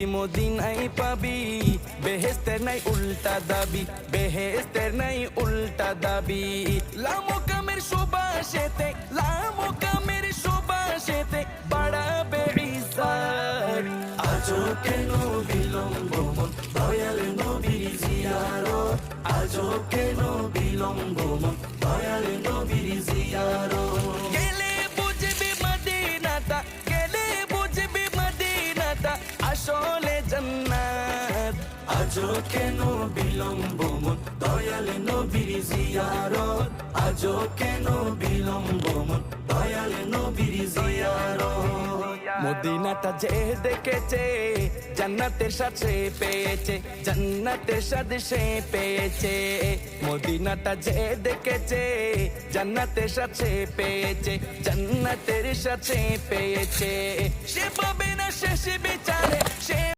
মদিনায় পাবি বেহেস্তের নাই উল্টা দাবি, বেহেস্তের নাই উল্টা দাবি। লামোকামের সুবাসেতে, লামোকামের সুবাসেতে বাড়াবে ইজ্জত। আজও কেন বিলম্ব মন দয়াল নবীর জিয়ারত, আজও কেন বিলম্ব মন দয়াল নবীর জিয়ারত। গেলে বুঝবি মদিনাটা, গেলে বুঝবি মদিনাটা আসলে জান্নাত। আজও কেন বিলম্ব মন দয়াল নবীর জিয়ারত, আজও কেন বিলম্ব মন দয়াল নবীর জিয়ারত। মদিনাটা যে দেখেছে জান্নাতের সাথে পেয়েছে, জান্নাতের সাথে সে পেয়েছে। মদিনাটা যে দেখেছে জান্নাতের সাথে পেয়েছে, জান্নাতের সাথে পেয়েছে। সে পাবে না শেষ বিচারে, সে